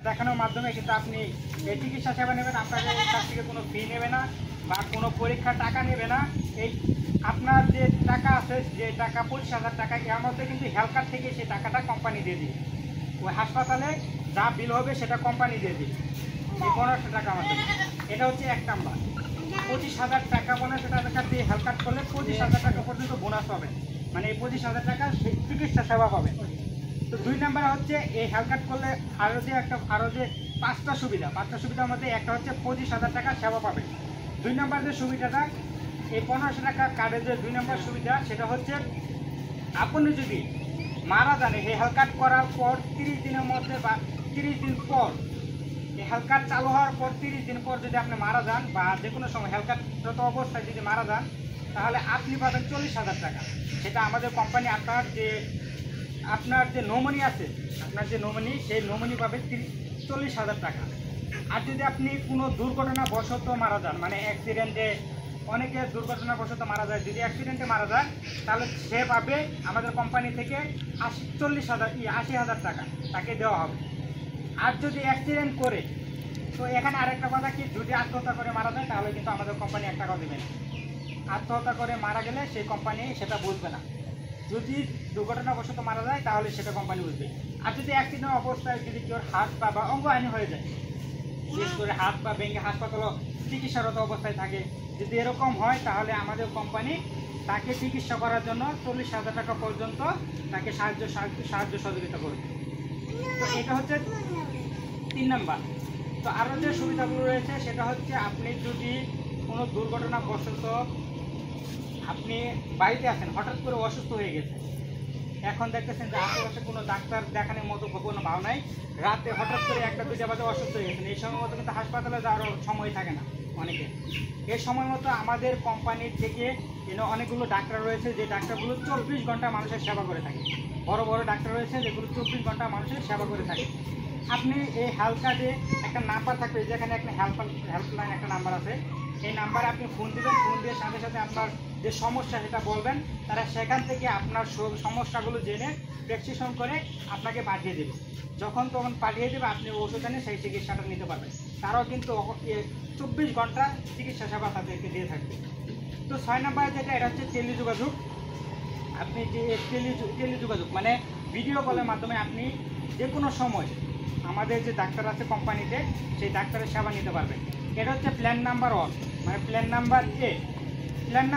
দেখানোর মাধ্যমে কিন্তু আপনি এই চিকিৎসা সেবা নেবেন। আপনাদের কাছ থেকে কোনো ফি নেবে না বা কোনো পরীক্ষার টাকা নেবে না। এই আপনার যে টাকা আছে, যে টাকা 25,000 টাকা, এর মধ্যে কিন্তু হেলথ কার্ড থেকে সেই টাকাটা কোম্পানি দিয়ে দিবে। ওই হাসপাতালে যা বিল হবে সেটা কোম্পানি দিয়ে দিবে এই 1500 টাকার মাধ্যমে। এটা হচ্ছে 1 নাম্বার। 25,000 টাকা 1500 টাকা দিয়ে হেলথ কার্ড করলে 25,000 টাকা পর্যন্ত বোনাস হবে, মানে এই 25,000 টাকা চিকিৎসা সেবা পাবে। তো 2 নাম্বার হচ্ছে এই হেলথ কার্ড করলে আরও যে 5টা সুবিধার মধ্যে একটা হচ্ছে 25,000 টাকা সেবা পাবে। 2 নাম্বার যে সুবিধাটা, এই 1500 টাকা কার্ডের যে 2 নাম্বার সুবিধা, সেটা হচ্ছে আপনি যদি মারা যান এই হেলথ কার্ড করার পর 30 দিনের মধ্যে বা 30 দিন পর, এই হেলথ কার্ড চালু হওয়ার পর 30 দিন পর যদি আপনি মারা যান বা যে কোনো সময় হেলথ কার্ডরত অবস্থায় যদি মারা যান, তাহলে আপনি পাবেন 40,000 টাকা। সেটা আমাদের কোম্পানি আপনার যে নমিনি আছে, আপনার যে নমিনি, সেই নমিনি পাবে 40,000 টাকা। আর যদি আপনি কোনো দুর্ঘটনাবশত মারা যান, মানে অ্যাক্সিডেন্টে, অনেকে দুর্ঘটনাবশত মারা যায়, যদি অ্যাক্সিডেন্টে মারা যায় তাহলে সে পাবে আমাদের কোম্পানি থেকে 80,000 টাকা তাকে দেওয়া হবে। আর যদি অ্যাক্সিডেন্ট করে, তো এখানে আরেকটা কথা কি, যদি আত্মহত্যা করে মারা যায় তাহলে কিন্তু আমাদের কোম্পানি 1 টাকাও দেবে না। আত্মহত্যা করে মারা গেলে সেই কোম্পানি সেটা বুঝবে না। যদি দুর্ঘটনাবশত মারা যায় তাহলে সেটা কোম্পানি বুঝবে। আর যদি অ্যাক্সিডেন্ট অবস্থায় যদি কেউ হাত পা বা অঙ্গহানি হয়ে যায়, বিশেষ করে হাত পা ভেঙে হাসপাতালে চিকিৎসারত অবস্থায় থাকে, যদি এরকম হয় তাহলে আমাদের কোম্পানি তাকে চিকিৎসা করার জন্য 40,000 টাকা পর্যন্ত তাকে সাহায্য সহযোগিতা করবে। তো এটা হচ্ছে 3 নাম্বার। তো আরও যে সুবিধাগুলো রয়েছে সেটা হচ্ছে, আপনি যদি কোনো দুর্ঘটনাবশত আপনি বাড়িতে আছেন, হঠাৎ করে অসুস্থ হয়ে গেছেন, এখন দেখতেছেন যে আশেপাশে কোনো ডাক্তার দেখানোর মতো কোনো ভাব নাই, রাতে হঠাৎ করে 1টা 2টা বাজে অসুস্থ হয়ে গেছেন, এই সময় মতো কিন্তু হাসপাতালে যাওয়ার সময় থাকে না অনেকে। এই সময় মতো আমাদের কোম্পানির থেকে অনেকগুলো ডাক্তার রয়েছে, যে ডাক্তারগুলো 24 ঘন্টা মানুষের সেবা করে থাকে। বড় বড় ডাক্তার রয়েছে যেগুলো 24 ঘন্টা মানুষের সেবা করে থাকে। আপনি এই হেলথ কার্ডে একটা নাম্বার থাকবে, যেখানে একটা হেল্পলাইন একটা নাম্বার আছে, এই নাম্বারে আপনি ফোন দেবেন। ফোন দিয়ে সাথে সাথে আপনার যে সমস্যা সেটা বলবেন, তারা সেখান থেকে আপনার সমস্যাগুলো জেনে প্রেসক্রিপশন করে আপনাকে পাঠিয়ে দেবে। যখন তখন পাঠিয়ে দেবে, আপনি ওষুধ এনে সেই চিকিৎসাটা নিতে পারবেন। তারাও কিন্তু 24 ঘন্টা চিকিৎসা সেবা তাদেরকে দিয়ে থাকবে। তো 6 নাম্বার যেটা, এটা হচ্ছে টেলিযোগাযোগ। আপনি যে টেলিযোগাযোগ মানে ভিডিও কলের মাধ্যমে আপনি যে কোনো সময় আমাদের যে ডাক্তার আছে কোম্পানিতে, সেই ডাক্তারের সেবা নিতে পারবেন। এটা হচ্ছে প্ল্যান নাম্বার 1, মানে প্ল্যান নাম্বার A। প্ল্যান